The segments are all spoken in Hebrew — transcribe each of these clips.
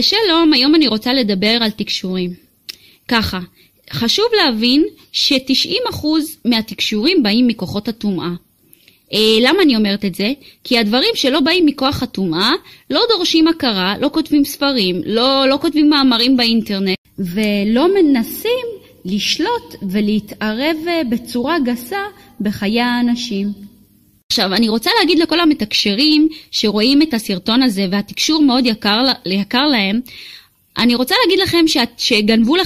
שלום, היום אני רוצה לדבר על תקשורים. ככה, חשוב להבין ש90% מהתקשורים באים מכוחות הטומאה. למה אני אומרת את זה? כי הדברים שלא באים מכוח הטומאה לא דורשים הכרה, לא כותבים ספרים, לא כותבים מאמרים באינטרנט, ולא מנסים לשלוט ולהתערב בצורה גסה בחיי האנשים. עכשיו, אני רוצה להגיד לכל המתקשרים שרואים את הסרטון הזה והתקשור מאוד יקר להם, אני רוצה להגיד לכם שגנבו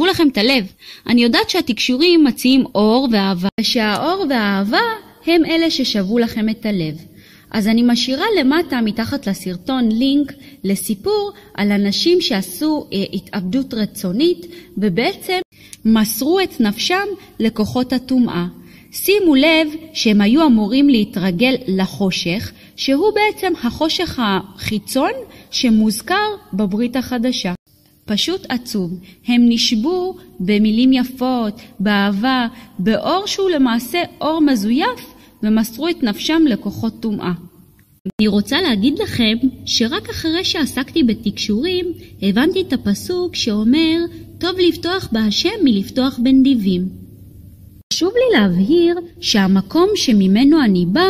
לכם את הלב. אני יודעת שהתקשורים מציעים אור ואהבה, שהאור והאהבה הם אלה ששבו לכם את הלב. אז אני משאירה למטה מתחת לסרטון לינק לסיפור על אנשים שעשו התאבדות רצונית ובעצם מסרו את נפשם לכוחות הטומאה. שימו לב שהם היו אמורים להתרגל לחושך, שהוא בעצם החושך החיצון שמוזכר בברית החדשה. פשוט עצוב. הם נשבו במילים יפות, באהבה, באור שהוא למעשה אור מזויף, ומסרו את נפשם לכוחות טומאה. אני רוצה להגיד לכם שרק אחרי שעסקתי בתקשורים, הבנתי את הפסוק שאומר, טוב לפתוח בהשם מלפתוח בנדיבים. חשוב לי להבהיר שהמקום שממנו אני בא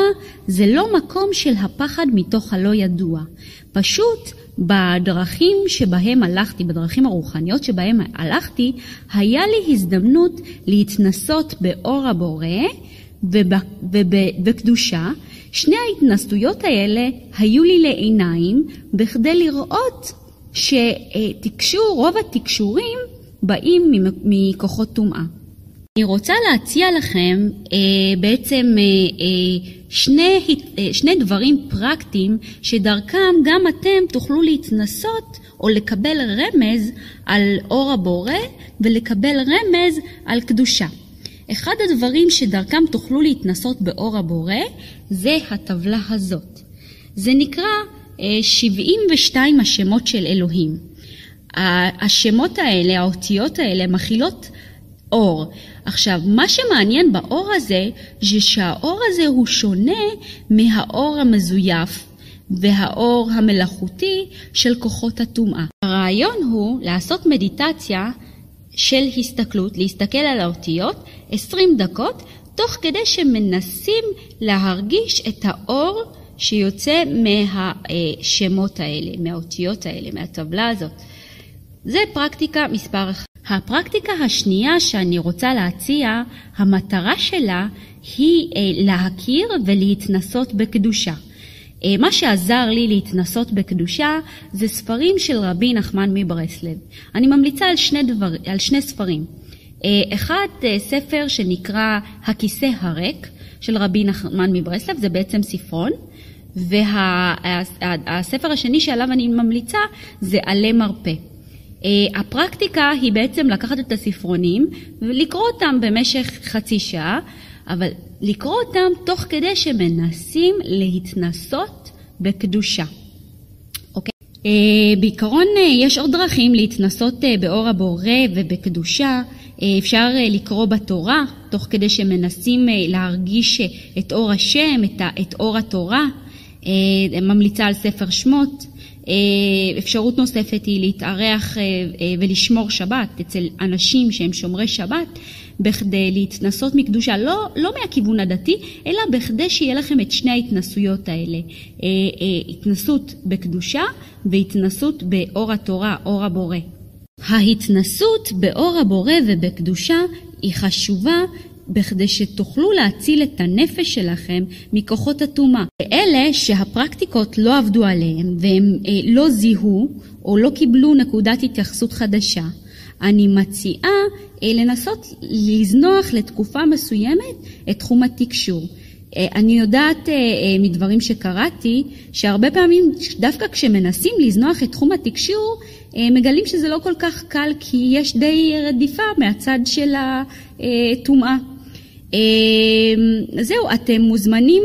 זה לא מקום של הפחד מתוך הלא ידוע. פשוט בדרכים שבהם הלכתי, בדרכים הרוחניות שבהם הלכתי, היה לי הזדמנות להתנסות באור הבורא ובקדושה. שני ההתנסויות האלה היו לי לעיניים בכדי לראות רוב התקשורים באים מכוחות טומאה. אני רוצה להציע לכם בעצם שני דברים פרקטיים שדרכם גם אתם תוכלו להתנסות או לקבל רמז על אור הבורא ולקבל רמז על קדושה. אחד הדברים שדרכם תוכלו להתנסות באור הבורא זה הטבלה הזאת. זה נקרא 72 השמות של אלוהים. השמות האלה, האותיות האלה מכילות אור. עכשיו, מה שמעניין באור הזה, זה שהאור הזה הוא שונה מהאור המזויף והאור המלאכותי של כוחות הטומאה. הרעיון הוא לעשות מדיטציה של הסתכלות, להסתכל על האותיות 20 דקות, תוך כדי שמנסים להרגיש את האור שיוצא מהשמות האלה, מהאותיות האלה, מהטבלה הזאת. זה פרקטיקה מספר 1. הפרקטיקה השנייה שאני רוצה להציע, המטרה שלה היא להכיר ולהתנסות בקדושה. מה שעזר לי להתנסות בקדושה זה ספרים של רבי נחמן מברסלב. אני ממליצה על שני ספרים. אחד ספר שנקרא הכיסא הריק של רבי נחמן מברסלב, זה בעצם ספרון. והספר השני שעליו אני ממליצה זה עלי מרפא. הפרקטיקה היא בעצם לקחת את הספרונים ולקרוא אותם במשך חצי שעה, אבל לקרוא אותם תוך כדי שמנסים להתנסות בקדושה. אוקיי? בעיקרון יש עוד דרכים להתנסות באור הבורא ובקדושה. אפשר לקרוא בתורה תוך כדי שמנסים להרגיש את אור השם, את אור התורה. ממליצה על ספר שמות. אפשרות נוספת היא להתארח ולשמור שבת אצל אנשים שהם שומרי שבת, בכדי להתנסות מקדושה, לא מהכיוון הדתי, אלא בכדי שיהיה לכם את שני ההתנסויות האלה, התנסות בקדושה והתנסות באור התורה, אור הבורא. ההתנסות באור הבורא ובקדושה היא חשובה בכדי שתוכלו להציל את הנפש שלכם מכוחות הטומאה. אלה שהפרקטיקות לא עבדו עליהם והם לא זיהו או לא קיבלו נקודת התייחסות חדשה, אני מציעה לנסות לזנוח לתקופה מסוימת את תחום התקשור. אני יודעת מדברים שקראתי שהרבה פעמים דווקא כשמנסים לזנוח את תחום התקשור מגלים שזה לא כל כך קל, כי יש די רדיפה מהצד של הטומאה. זהו, אתם מוזמנים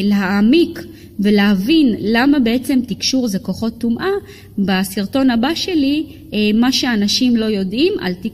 להעמיק ולהבין למה בעצם תקשור זה כוחות טומאה בסרטון הבא שלי, מה שאנשים לא יודעים על תקשור.